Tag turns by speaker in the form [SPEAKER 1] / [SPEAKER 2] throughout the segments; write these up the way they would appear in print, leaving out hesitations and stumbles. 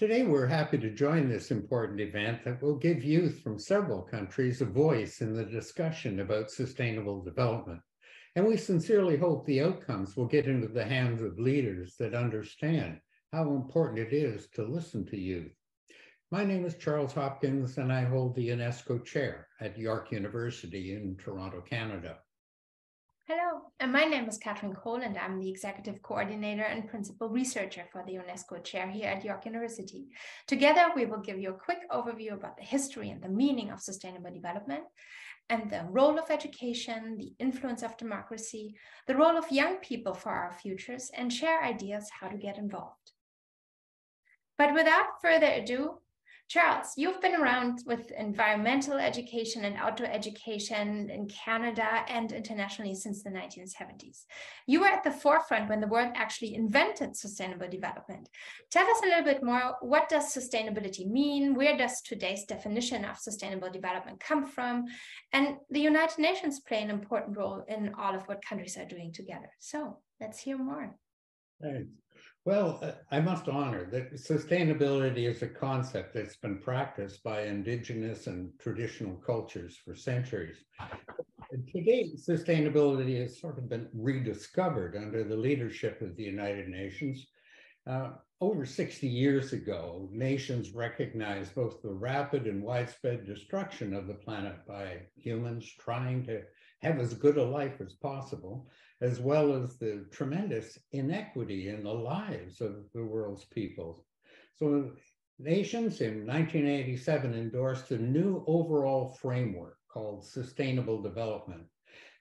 [SPEAKER 1] Today, we're happy to join this important event that will give youth from several countries a voice in the discussion about sustainable development. And we sincerely hope the outcomes will get into the hands of leaders that understand how important it is to listen to youth. My name is Charles Hopkins, and I hold the UNESCO Chair at York University in Toronto, Canada.
[SPEAKER 2] Hello, and my name is Katrin Kohl, and I'm the Executive Coordinator and Principal Researcher for the UNESCO Chair here at York University. Together, we will give you a quick overview about the history and the meaning of sustainable development, and the role of education, the influence of democracy, the role of young people for our futures, and share ideas how to get involved. But without further ado, Charles, you've been around with environmental education and outdoor education in Canada and internationally since the 1970s. You were at the forefront when the world actually invented sustainable development. Tell us a little bit more, what does sustainability mean? Where does today's definition of sustainable development come from? And the United Nations play an important role in all of what countries are doing together. So let's hear more.
[SPEAKER 1] Thanks. Well, I must honor that sustainability is a concept that's been practiced by indigenous and traditional cultures for centuries. Today, sustainability has sort of been rediscovered under the leadership of the United Nations. Over 60 years ago, nations recognized both the rapid and widespread destruction of the planet by humans trying to have as good a life as possible, as well as the tremendous inequity in the lives of the world's peoples. So nations in 1987 endorsed a new overall framework called Sustainable Development.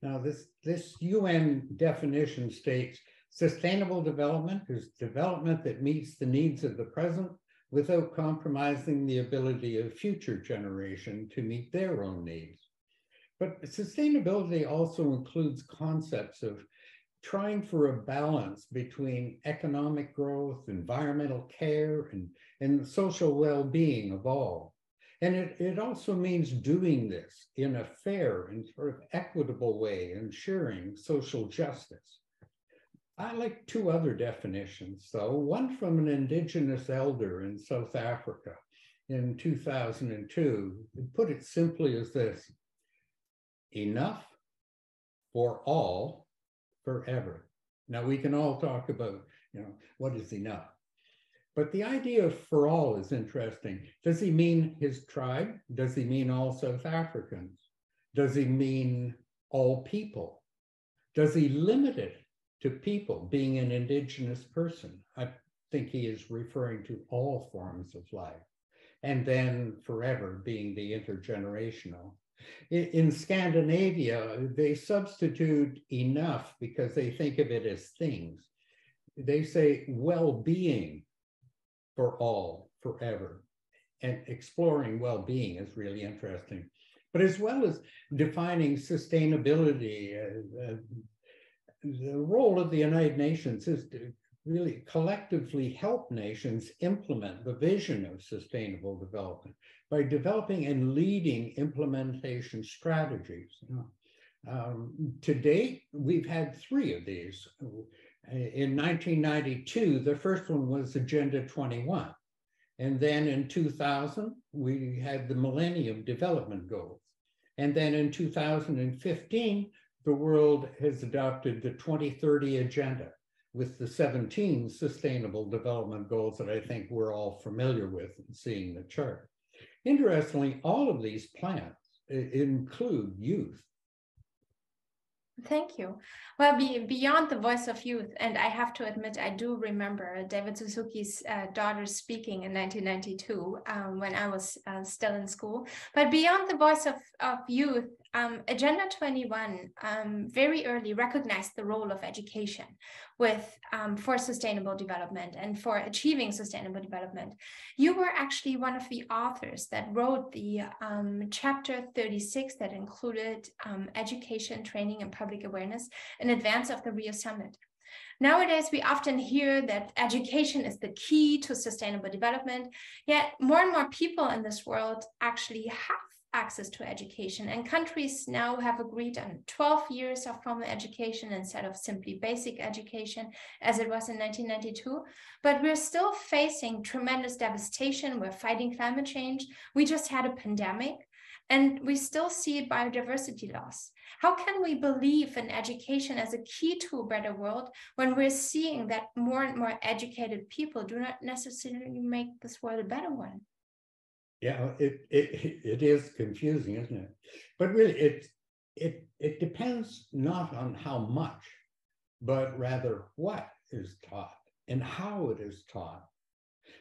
[SPEAKER 1] Now, this UN definition states, sustainable development is development that meets the needs of the present without compromising the ability of future generation to meet their own needs. But sustainability also includes concepts of trying for a balance between economic growth, environmental care, and social well-being of all. And it also means doing this in a fair and sort of equitable way, ensuring social justice. I like two other definitions, though. One from an indigenous elder in South Africa in 2002, put it simply as this: enough for all forever. Now, we can all talk about, what is enough? But the idea of for all is interesting. Does he mean his tribe? Does he mean all South Africans? Does he mean all people? Does he limit it to people being an indigenous person? I think he is referring to all forms of life. And then forever being the intergenerational. In Scandinavia, they substitute enough because they think of it as things. They say well-being for all, forever. And exploring well-being is really interesting. But as well as defining sustainability, the role of the United Nations is to really collectively help nations implement the vision of sustainable development by developing and leading implementation strategies. To date, we've had 3 of these. In 1992, the first one was Agenda 21. And then in 2000, we had the Millennium Development Goals. And then in 2015, the world has adopted the 2030 Agenda with the 17 Sustainable Development Goals that I think we're all familiar with and seeing the chart. Interestingly, all of these plans include youth.
[SPEAKER 2] Thank you. Well, beyond the voice of youth, and I have to admit, I do remember David Suzuki's daughter speaking in 1992 when I was still in school. But beyond the voice of youth, Agenda 21 very early recognized the role of education for sustainable development and for achieving sustainable development. You were actually one of the authors that wrote the chapter 36 that included education, training, and public awareness in advance of the Rio Summit. Nowadays, we often hear that education is the key to sustainable development, yet more and more people in this world actually have access to education, and countries now have agreed on 12 years of formal education instead of simply basic education as it was in 1992. But we're still facing tremendous devastation. We're fighting climate change. We just had a pandemic, and we still see biodiversity loss. How can we believe in education as a key to a better world when we're seeing that more and more educated people do not necessarily make this world a better one?
[SPEAKER 1] Yeah, it is confusing, isn't it? But really, it depends not on how much, but rather what is taught and how it is taught.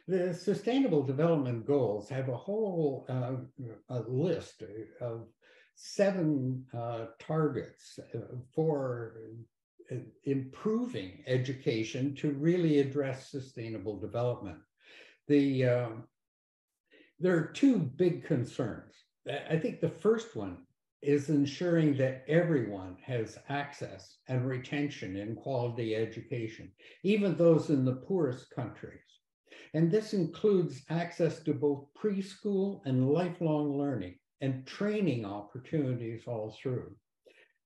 [SPEAKER 1] The Sustainable Development Goals have a whole a list of 7 targets for improving education to really address sustainable development. There are 2 big concerns. I think the first one is ensuring that everyone has access and retention in quality education, even those in the poorest countries. And this includes access to both preschool and lifelong learning and training opportunities all through.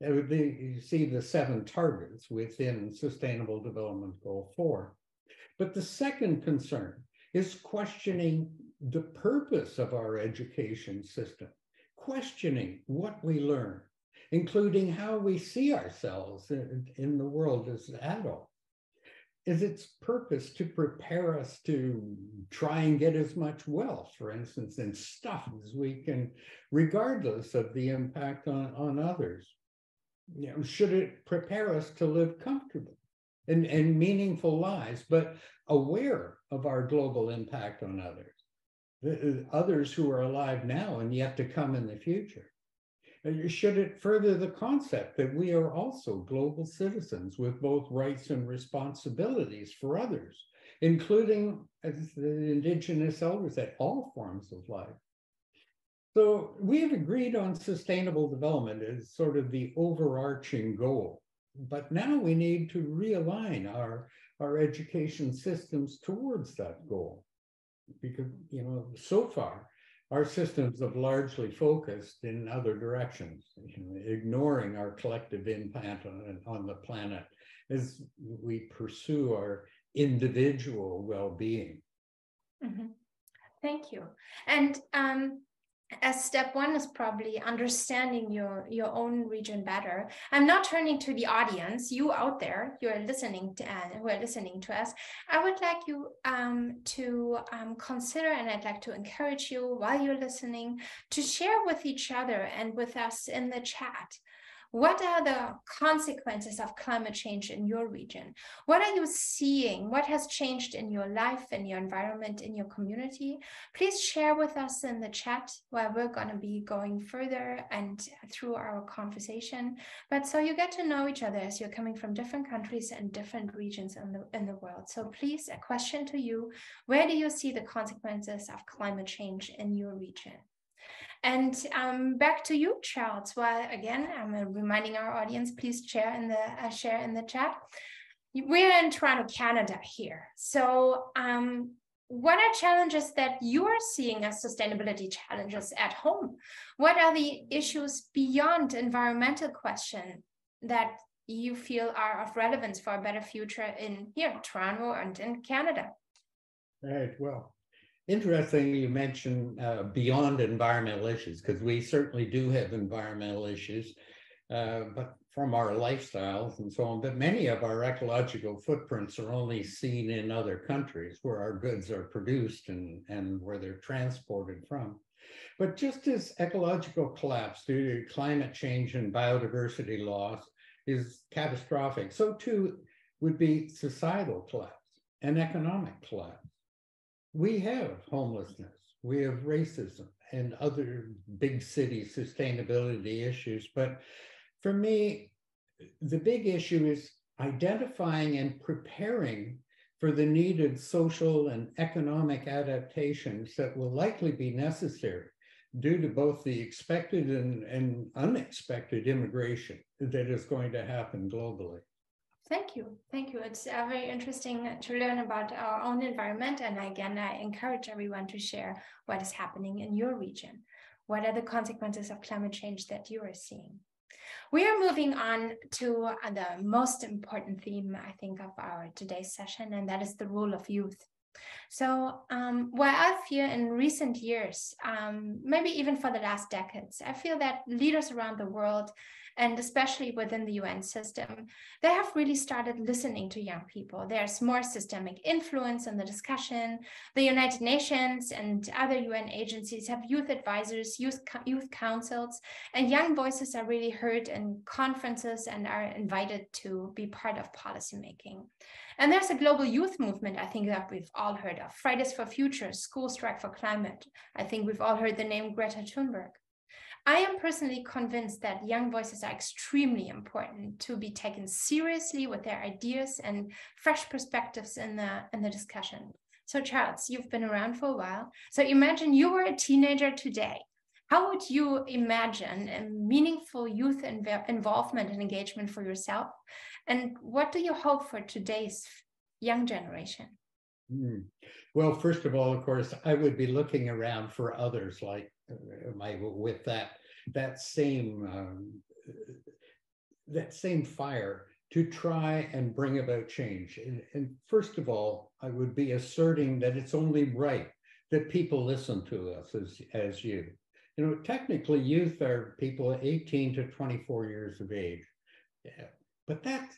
[SPEAKER 1] You see the 7 targets within Sustainable Development Goal 4. But the second concern is questioning the purpose of our education system, questioning what we learn, including how we see ourselves in the world as adults. Is its purpose to prepare us to try and get as much wealth, for instance, and stuff as we can, regardless of the impact on others? You know, should it prepare us to live comfortable and meaningful lives, but aware of our global impact on others who are alive now and yet to come in the future? Should it further the concept that we are also global citizens with both rights and responsibilities for others, including, as the indigenous elders said, all forms of life? So we have agreed on sustainable development as sort of the overarching goal, but now we need to realign our education systems towards that goal, because, you know, so far, our systems have largely focused in other directions, you know, ignoring our collective impact on the planet as we pursue our individual well-being.
[SPEAKER 2] Mm-hmm. Thank you. And as step 1 is probably understanding your own region better, I'm now turning to the audience, you out there, who are listening to us. I would like you to consider, and I'd like to encourage you while you're listening to share with each other and with us in the chat. What are the consequences of climate change in your region? What are you seeing? What has changed in your life, in your environment, in your community? Please share with us in the chat, where we're going to be going further and through our conversation. But so you get to know each other as you're coming from different countries and different regions in the world. So please, a question to you: where do you see the consequences of climate change in your region? And back to you, Charles. Well, again, I'm reminding our audience, please share in the chat. We're in Toronto, Canada here. So what are challenges that you are seeing as sustainability challenges at home? What are the issues beyond environmental question that you feel are of relevance for a better future in here, Toronto and in Canada?
[SPEAKER 1] Right, well, interesting you mentioned beyond environmental issues, because we certainly do have environmental issues, but from our lifestyles and so on. But many of our ecological footprints are only seen in other countries where our goods are produced and where they're transported from. But just as ecological collapse due to climate change and biodiversity loss is catastrophic, so too would be societal collapse and economic collapse. We have homelessness, we have racism and other big city sustainability issues. But for me, the big issue is identifying and preparing for the needed social and economic adaptations that will likely be necessary due to both the expected and unexpected immigration that is going to happen globally.
[SPEAKER 2] Thank you. Thank you. It's very interesting to learn about our own environment. And again, I encourage everyone to share what is happening in your region. What are the consequences of climate change that you are seeing? We are moving on to the most important theme, I think, of our today's session, and that is the role of youth. So while I feel in recent years, maybe even for the last decades, I feel that leaders around the world, and especially within the UN system, they have really started listening to young people. There's more systemic influence in the discussion. The United Nations and other UN agencies have youth advisors, youth councils, and young voices are really heard in conferences and are invited to be part of policymaking. And there's a global youth movement, I think, that we've all heard of. Fridays for Future, School Strike for Climate. I think we've all heard the name Greta Thunberg. I am personally convinced that young voices are extremely important to be taken seriously with their ideas and fresh perspectives in the discussion. So Charles, you've been around for a while. So imagine you were a teenager today. How would you imagine a meaningful youth involvement and engagement for yourself? And what do you hope for today's young generation?
[SPEAKER 1] Well, first of all, of course, I would be looking around for others like with that same fire to try and bring about change. And first of all, I would be asserting that it's only right that people listen to us as youth. You know, technically, youth are people 18 to 24 years of age. Yeah. But that's,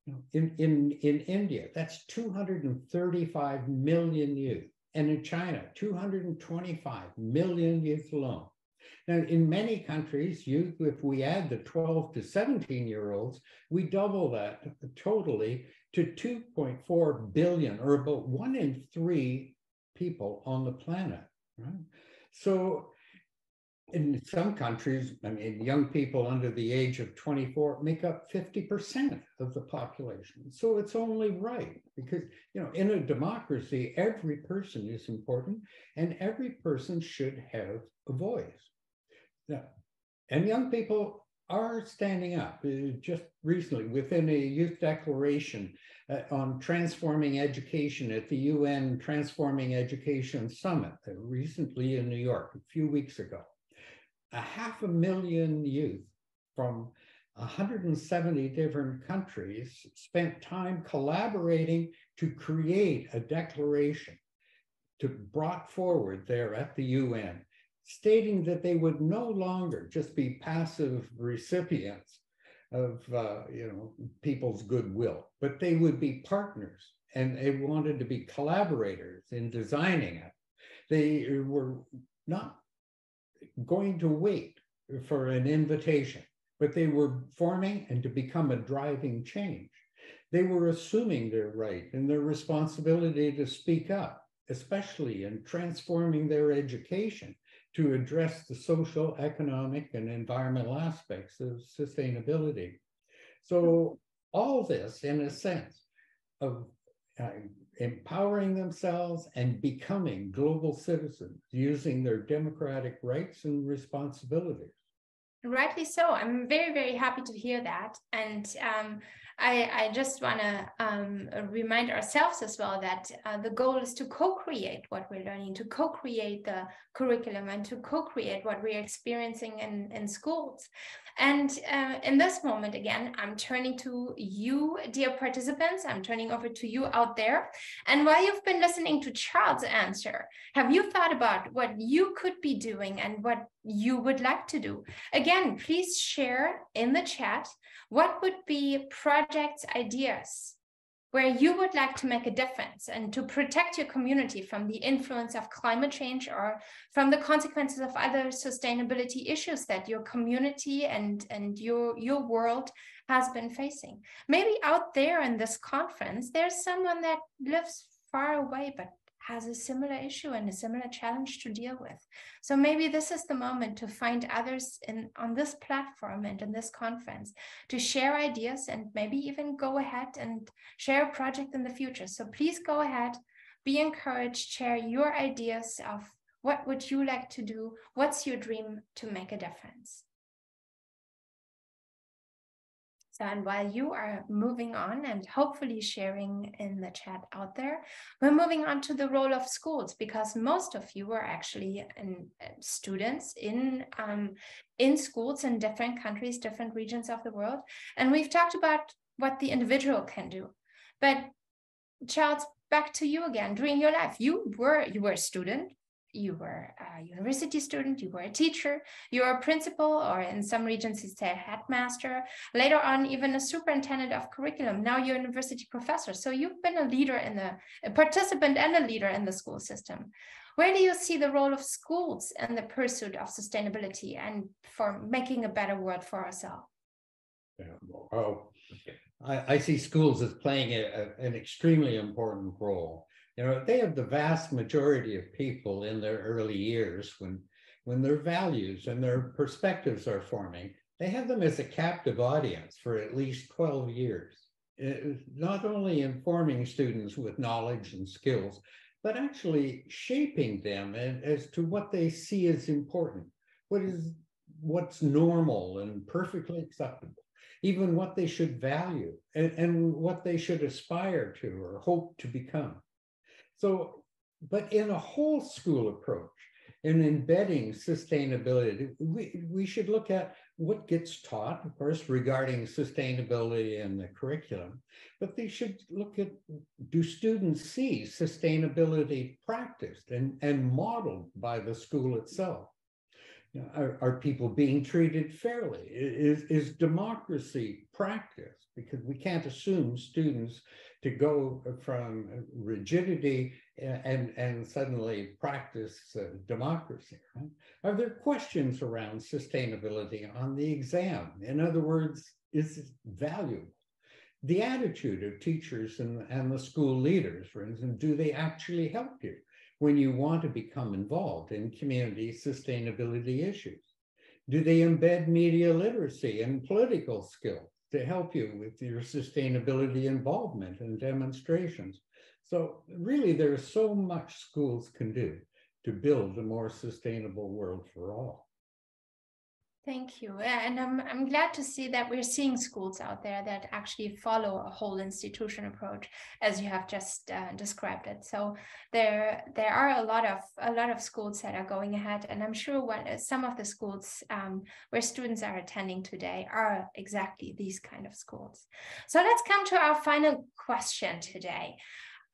[SPEAKER 1] you know, in India, that's 235 million youth. And in China, 225 million youth alone. Now, in many countries, youth, if we add the 12 to 17-year-olds, we double that totally to 2.4 billion, or about 1 in 3 people on the planet, right? So in some countries, I mean, young people under the age of 24 make up 50% of the population. So it's only right because, you know, in a democracy, every person is important and every person should have a voice. Now, and young people are standing up. Just recently, within a youth declaration on transforming education at the UN Transforming Education Summit, recently in New York, a few weeks ago, 500,000 youth from 170 different countries spent time collaborating to create a declaration brought forward there at the UN, stating that they would no longer just be passive recipients of people's goodwill, but they would be partners, and they wanted to be collaborators in designing it. They were not going to wait for an invitation, but they were forming and to become a driving change. They were assuming their right and their responsibility to speak up, especially in transforming their education to address the social, economic, and environmental aspects of sustainability. So all this, in a sense, of empowering themselves and becoming global citizens using their democratic rights and responsibilities.
[SPEAKER 2] Rightly so. I'm very, very happy to hear that. And I just want to remind ourselves as well that the goal is to co-create what we're learning, to co-create the curriculum, and to co-create what we're experiencing in schools. And in this moment, again, I'm turning to you, dear participants. I'm turning over to you out there. And while you've been listening to Charles' answer, have you thought about what you could be doing and what you would like to do? Again, please share in the chat what would be projects, ideas where you would like to make a difference and to protect your community from the influence of climate change or from the consequences of other sustainability issues that your community and your world has been facing. Maybe out there in this conference, there's someone that lives far away but has a similar issue and a similar challenge to deal with. So maybe this is the moment to find others on this platform and in this conference to share ideas and maybe even go ahead and share a project in the future. So please go ahead, be encouraged, share your ideas of what would you like to do, what's your dream to make a difference. So, and while you are moving on and hopefully sharing in the chat out there, we're moving on to the role of schools, because most of you are actually students in schools in different countries, different regions of the world. And we've talked about what the individual can do. But Charles, back to you again. During your life, you were a student. You were a university student, you were a teacher, you were a principal, or in some regions you say a headmaster, later on even a superintendent of curriculum. Now you're a university professor. So you've been a participant and a leader in the school system. Where do you see the role of schools in the pursuit of sustainability and for making a better world for ourselves?
[SPEAKER 1] Yeah, well, I see schools as playing an extremely important role. You know, they have the vast majority of people in their early years when their values and their perspectives are forming. They have them as a captive audience for at least 12 years, not only informing students with knowledge and skills, but actually shaping them as to what they see as important, what's normal and perfectly acceptable, even what they should value and what they should aspire to or hope to become. So, but in a whole school approach, in embedding sustainability, we should look at what gets taught, of course, regarding sustainability in the curriculum, but they should look at, do students see sustainability practiced and modeled by the school itself? You know, are people being treated fairly? Is democracy practiced? Because we can't assume students to go from rigidity and suddenly practice democracy. Right? Are there questions around sustainability on the exam? In other words, is it valuable? The attitude of teachers and the school leaders, for instance, do they actually help you when you want to become involved in community sustainability issues? Do they embed media literacy and political skills to help you with your sustainability involvement and demonstrations? So really, there's so much schools can do to build a more sustainable world for all.
[SPEAKER 2] Thank you. And I'm glad to see that we're seeing schools out there that actually follow a whole institution approach, as you have just described it. So there are a lot of schools that are going ahead, and I'm sure some of the schools where students are attending today are exactly these kind of schools. So let's come to our final question today.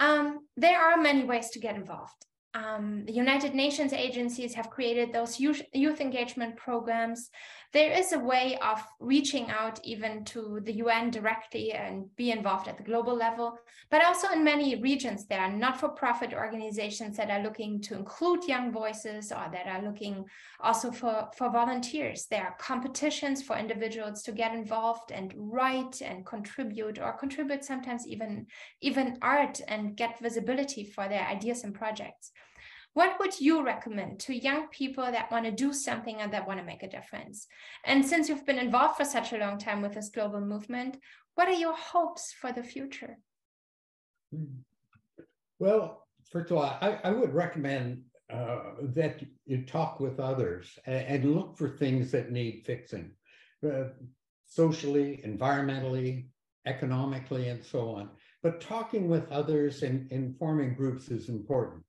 [SPEAKER 2] There are many ways to get involved. The United Nations agencies have created those youth engagement programs. There is a way of reaching out even to the UN directly and be involved at the global level, but also in many regions there are not-for-profit organizations that are looking to include young voices or that are looking also for volunteers. There are competitions for individuals to get involved and write and contribute, or contribute sometimes even art, and get visibility for their ideas and projects. What would you recommend to young people that want to do something and that want to make a difference? And since you've been involved for such a long time with this global movement, what are your hopes for the future?
[SPEAKER 1] Well, first of all, I would recommend that you talk with others and look for things that need fixing, socially, environmentally, economically, and so on. But talking with others and forming groups is important.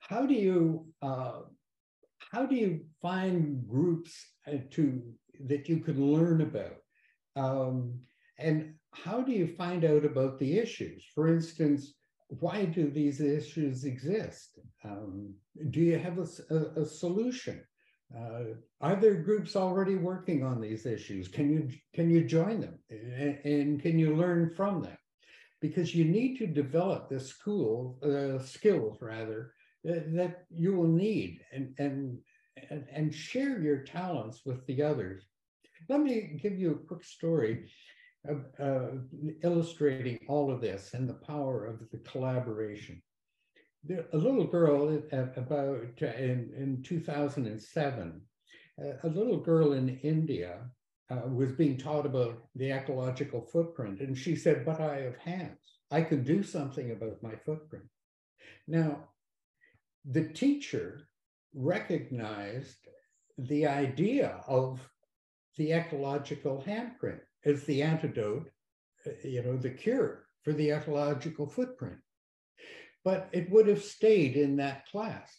[SPEAKER 1] How do you find groups that you can learn about? And how do you find out about the issues? For instance, why do these issues exist? Do you have a solution? Are there groups already working on these issues? Can you join them? And can you learn from them? Because you need to develop the skills rather, that you will need and share your talents with the others. Let me give you a quick story illustrating all of this and the power of the collaboration. A little girl in 2007, a little girl in India was being taught about the ecological footprint, and she said, "But I have hands. I can do something about my footprint." Now, the teacher recognized the idea of the ecological handprint as the antidote, the cure for the ecological footprint. But it would have stayed in that class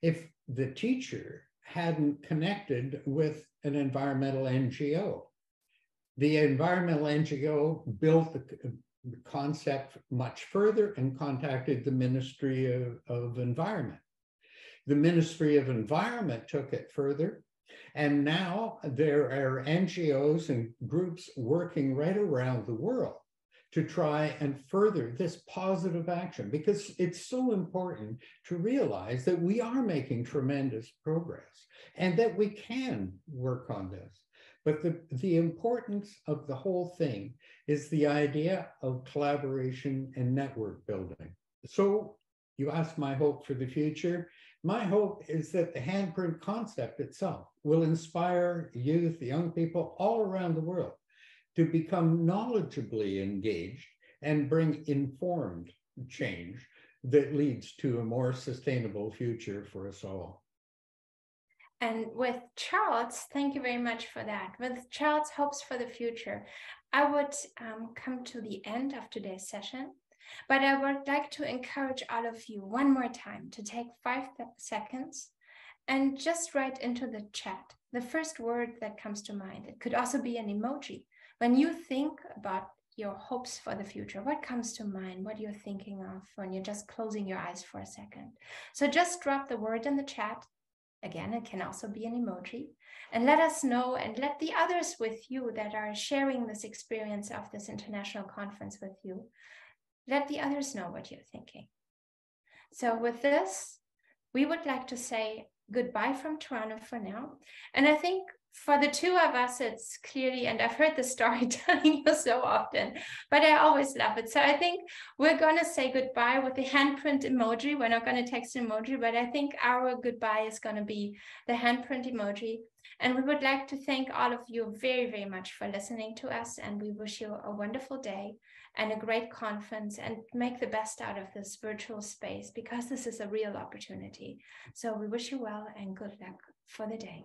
[SPEAKER 1] if the teacher hadn't connected with an environmental NGO. The environmental NGO built the concept much further and contacted the Ministry of Environment. The Ministry of Environment took it further, and now there are NGOs and groups working right around the world to try and further this positive action, because it's so important to realize that we are making tremendous progress and that we can work on this. But the importance of the whole thing is the idea of collaboration and network building. So you asked my hope for the future. My hope is that the handprint concept itself will inspire youth, young people all around the world to become knowledgeably engaged and bring informed change that leads to a more sustainable future for us all.
[SPEAKER 2] And with Charles, thank you very much for that. With Charles' hopes for the future, I would come to the end of today's session, but I would like to encourage all of you one more time to take 5 seconds and just write into the chat the first word that comes to mind. It could also be an emoji. When you think about your hopes for the future, what comes to mind? What you're thinking of when you're just closing your eyes for a second? So just drop the word in the chat. Again, it can also be an emoji, and let us know, and let the others with you that are sharing this experience of this international conference with you, let the others know what you're thinking. So with this, we would like to say goodbye from Toronto for now. And I think for the two of us, it's clearly, and I've heard the story telling you so often, but I always love it. So I think we're going to say goodbye with the handprint emoji. We're not going to text emoji, but I think our goodbye is going to be the handprint emoji. And we would like to thank all of you very, very much for listening to us. And we wish you a wonderful day and a great conference, and make the best out of this virtual space, because this is a real opportunity. So we wish you well and good luck for the day.